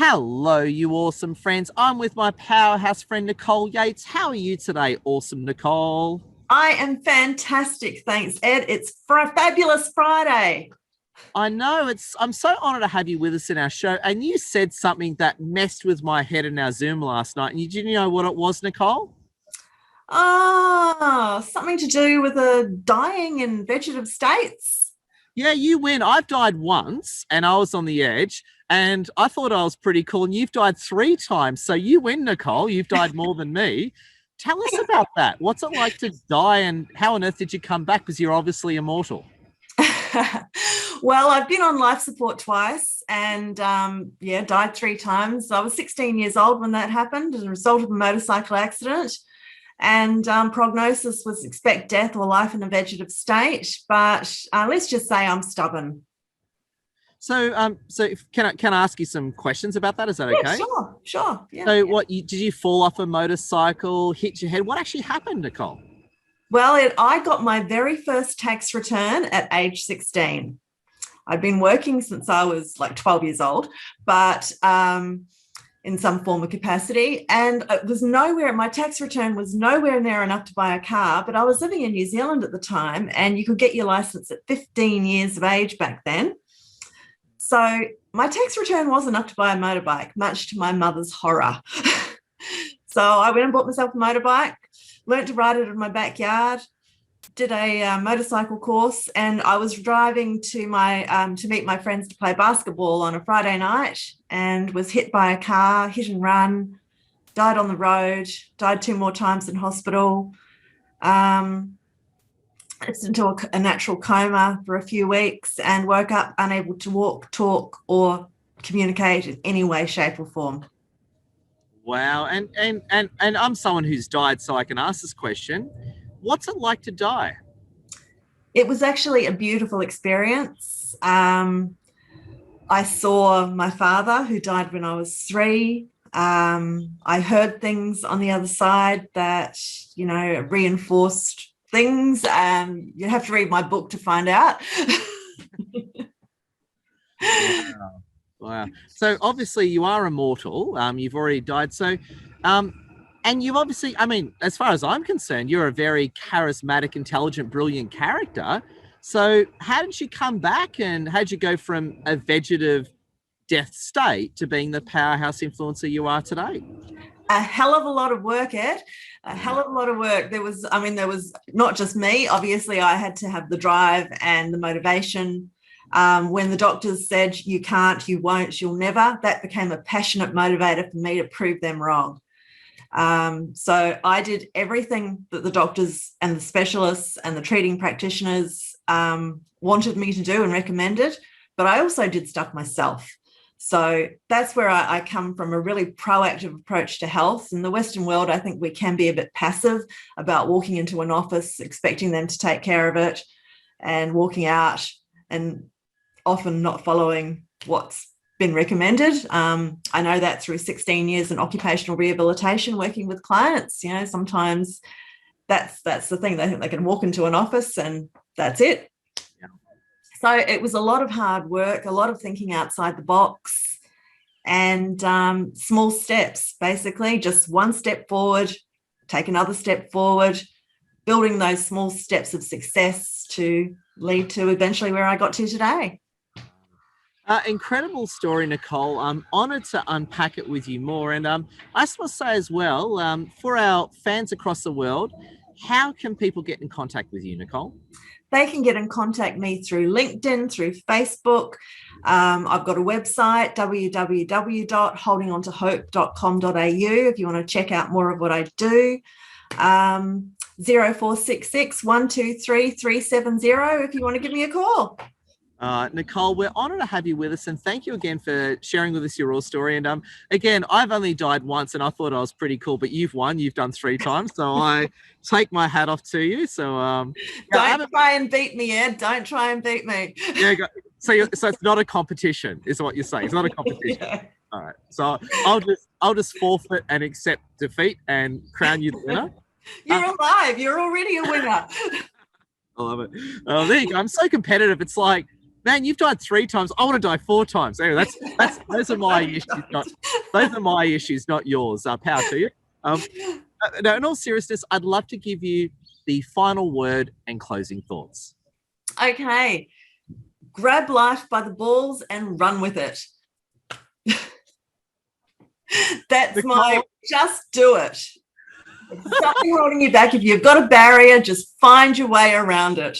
Hello, you awesome friends. I'm with my powerhouse friend, Nicole Yates. How are you today, awesome Nicole? I am fantastic. Thanks, Ed. It's for a fabulous Friday. I know I'm so honored to have you with us in our show. And you said something that messed with my head in our Zoom last night. And you didn't know what it was, Nicole? Something to do with the dying in vegetative states. Yeah, you win. I've died once and I was on the edge and I thought I was pretty cool. And you've died 3 times. So you win, Nicole. You've died more than me. Tell us about that. What's it like to die and how on earth did you come back? Because you're obviously immortal. Well, I've been on life support twice and died 3 times. I was 16 years old when that happened as a result of a motorcycle accident. And prognosis was expect death or life in a vegetative state. But let's just say I'm stubborn. Can I ask you some questions about that? Is that Yeah, okay? sure. Yeah. So, did you fall off a motorcycle, hit your head? What actually happened, Nicole? Well, I got my very first tax return at age 16. I'd been working since I was like 12 years old, but in some form of capacity. And it was nowhere, my tax return was nowhere near enough to buy a car, but I was living in New Zealand at the time and you could get your license at 15 years of age back then. So my tax return was enough to buy a motorbike, much to my mother's horror. So I went and bought myself a motorbike, learned to ride it in my backyard, did a motorcycle course, and I was driving to meet my friends to play basketball on a Friday night and was hit by a car, hit and run, died on the road, died 2 more times in hospital. It's into a natural coma for a few weeks and woke up unable to walk, talk, or communicate in any way, shape, or form. Wow. And I'm someone who's died, so I can ask this question. What's it like to die? It was actually a beautiful experience. I saw my father, who died when I was 3. I heard things on the other side that, reinforced things. You have to read my book to find out. Wow. So obviously you are immortal. You've already died. And you've obviously, as far as I'm concerned, you're a very charismatic, intelligent, brilliant character. So how did you come back and how did you go from a vegetative death state to being the powerhouse influencer you are today? A hell of a lot of work, Ed. A hell of a lot of work. There was not just me. Obviously, I had to have the drive and the motivation. When the doctors said, you can't, you won't, you'll never, that became a passionate motivator for me to prove them wrong. So I did everything that the doctors and the specialists and the treating practitioners wanted me to do and recommended, but I also did stuff myself. So that's where I come from, a really proactive approach to health. In the Western world, I think we can be a bit passive about walking into an office, expecting them to take care of it and walking out and often not following what's been recommended. I know that through 16 years in occupational rehabilitation, working with clients, sometimes that's the thing. They think they can walk into an office and that's it. Yeah. So it was a lot of hard work, a lot of thinking outside the box and small steps, basically just one step forward, take another step forward, building those small steps of success to lead to eventually where I got to today. Incredible story, Nicole. I'm honoured to unpack it with you more. And I must say as well, for our fans across the world, how can people get in contact with you, Nicole? They can get in contact me through LinkedIn, through Facebook. I've got a website, www.holdingontohope.com.au, if you want to check out more of what I do. 0466 123 370 if you want to give me a call. Nicole, we're honoured to have you with us and thank you again for sharing with us your raw story. And again, I've only died once and I thought I was pretty cool, but you've won. You've done 3 times. So I take my hat off to you. So don't try and beat me, Ed. Don't try and beat me. Yeah. So it's not a competition, is what you're saying. It's not a competition. Yeah. All right. So I'll just forfeit and accept defeat and crown you the winner. You're alive. You're already a winner. I love it. Oh, there you go. I'm so competitive. It's like, man, you've died 3 times. I want to die 4 times. Anyway, that's those are my issues, not yours. Power to you. No, in all seriousness, I'd love to give you the final word and closing thoughts. Okay. Grab life by the balls and run with it. That's Nicole, just do it. If there's something holding you back. If you've got a barrier, just find your way around it.